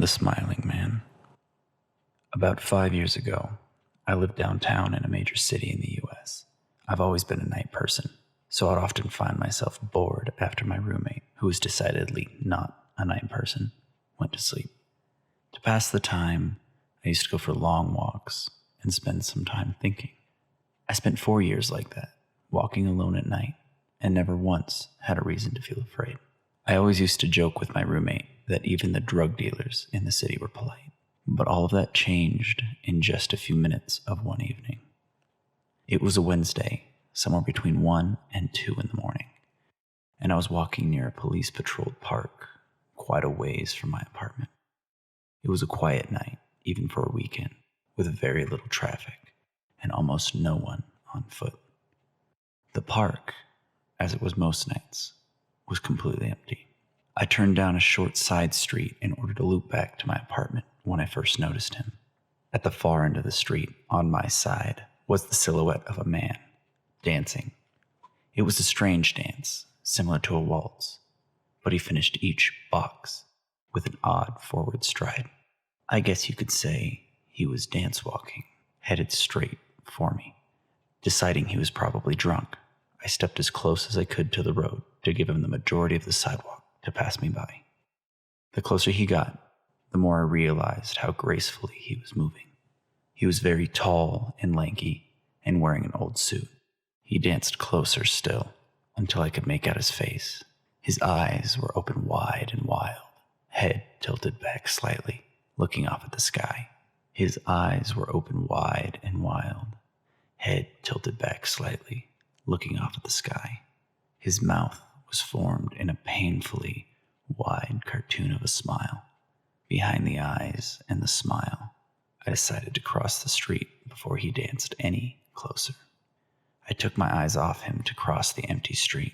The Smiling Man. About 5 years ago, I lived downtown in a major city in the US. I've always been a night person, so I'd often find myself bored after my roommate, who was decidedly not a night person, went to sleep. To pass the time, I used to go for long walks and spend some time thinking. I spent 4 years like that, walking alone at night, and never once had a reason to feel afraid. I always used to joke with my roommate that even the drug dealers in the city were polite. But all of that changed in just a few minutes of one evening. It was a Wednesday, somewhere between 1 and 2 in the morning, and I was walking near a police-patrolled park, quite a ways from my apartment. It was a quiet night, even for a weekend, with very little traffic and almost no one on foot. The park, as it was most nights, was completely empty. I turned down a short side street in order to loop back to my apartment when I first noticed him. At the far end of the street, on my side, was the silhouette of a man, dancing. It was a strange dance, similar to a waltz, but he finished each box with an odd forward stride. I guess you could say he was dance walking, headed straight for me. Deciding he was probably drunk, I stepped as close as I could to the road to give him the majority of the sidewalk to pass me by. The closer he got, the more I realized how gracefully he was moving. He was very tall and lanky and wearing an old suit. He danced closer still until I could make out his face. His eyes were open wide and wild, head tilted back slightly, looking off at the sky. His eyes were open wide and wild, head tilted back slightly, looking off at the sky. His mouth was formed in a painfully wide cartoon of a smile. Behind the eyes and the smile, I decided to cross the street before he danced any closer. I took my eyes off him to cross the empty street.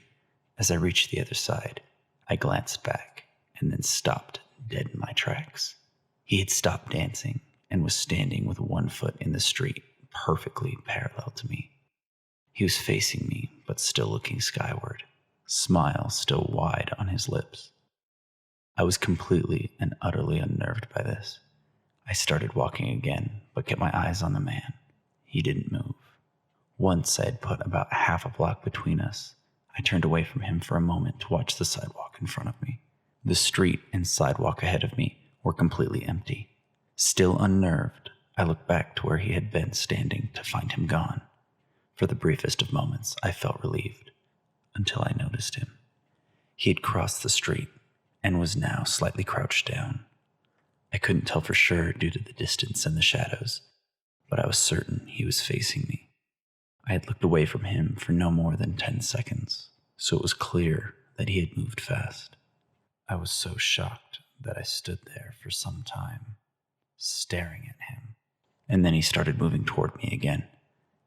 As I reached the other side, I glanced back and then stopped dead in my tracks. He had stopped dancing and was standing with one foot in the street, perfectly parallel to me. He was facing me, but still looking skyward, smile still wide on his lips. I was completely and utterly unnerved by this. I started walking again, but kept my eyes on the man. He didn't move. Once I had put about half a block between us, I turned away from him for a moment to watch the sidewalk in front of me. The street and sidewalk ahead of me were completely empty. Still unnerved, I looked back to where he had been standing to find him gone. For the briefest of moments, I felt relieved, until I noticed him. He had crossed the street and was now slightly crouched down. I couldn't tell for sure due to the distance and the shadows, but I was certain he was facing me. I had looked away from him for no more than 10 seconds, so it was clear that he had moved fast. I was so shocked that I stood there for some time, staring at him. And then he started moving toward me again.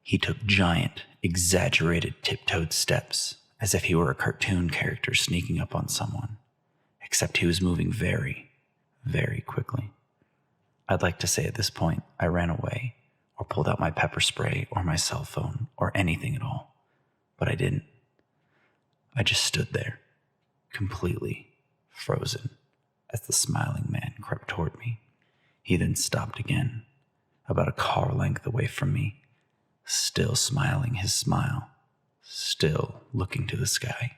He took giant, exaggerated tiptoed steps, as if he were a cartoon character sneaking up on someone, except he was moving very, very quickly. I'd like to say at this point I ran away, or pulled out my pepper spray or my cell phone, or anything at all, but I didn't. I just stood there, completely frozen, as the smiling man crept toward me. He then stopped again, about a car length away from me, still smiling his smile, still looking to the sky.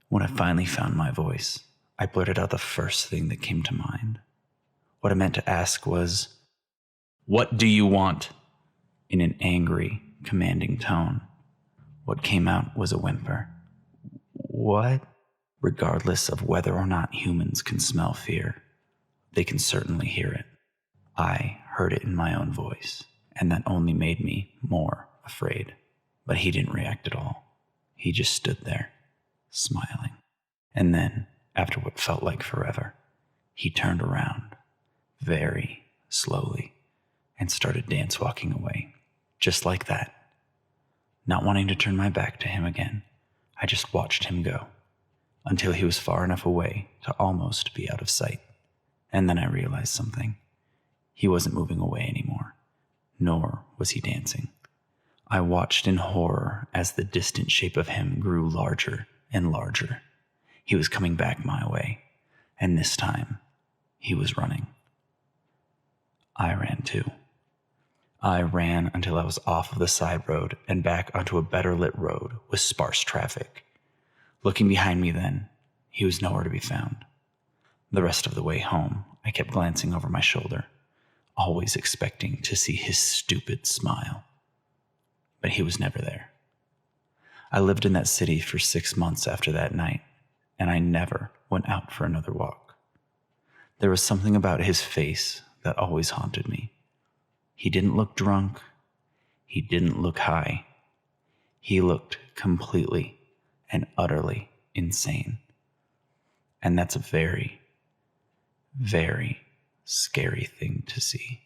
When I finally found my voice, I blurted out the first thing that came to mind. What I meant to ask was, "What do you want?" in an angry, commanding tone. What came out was a whimper. What? Regardless of whether or not humans can smell fear, they can certainly hear it. I heard it in my own voice, and that only made me more afraid. But he didn't react at all. He just stood there, smiling. And then, after what felt like forever, he turned around, very slowly, and started dance walking away, just like that. Not wanting to turn my back to him again, I just watched him go, until he was far enough away to almost be out of sight. And then I realized something. He wasn't moving away anymore, nor was he dancing. I watched in horror as the distant shape of him grew larger and larger. He was coming back my way, and this time he was running. I ran too. I ran until I was off of the side road and back onto a better lit road with sparse traffic. Looking behind me then, he was nowhere to be found. The rest of the way home, I kept glancing over my shoulder, always expecting to see his stupid smile. But he was never there. I lived in that city for 6 months after that night, and I never went out for another walk. There was something about his face that always haunted me. He didn't look drunk. He didn't look high. He looked completely and utterly insane. And that's a very, very scary thing to see.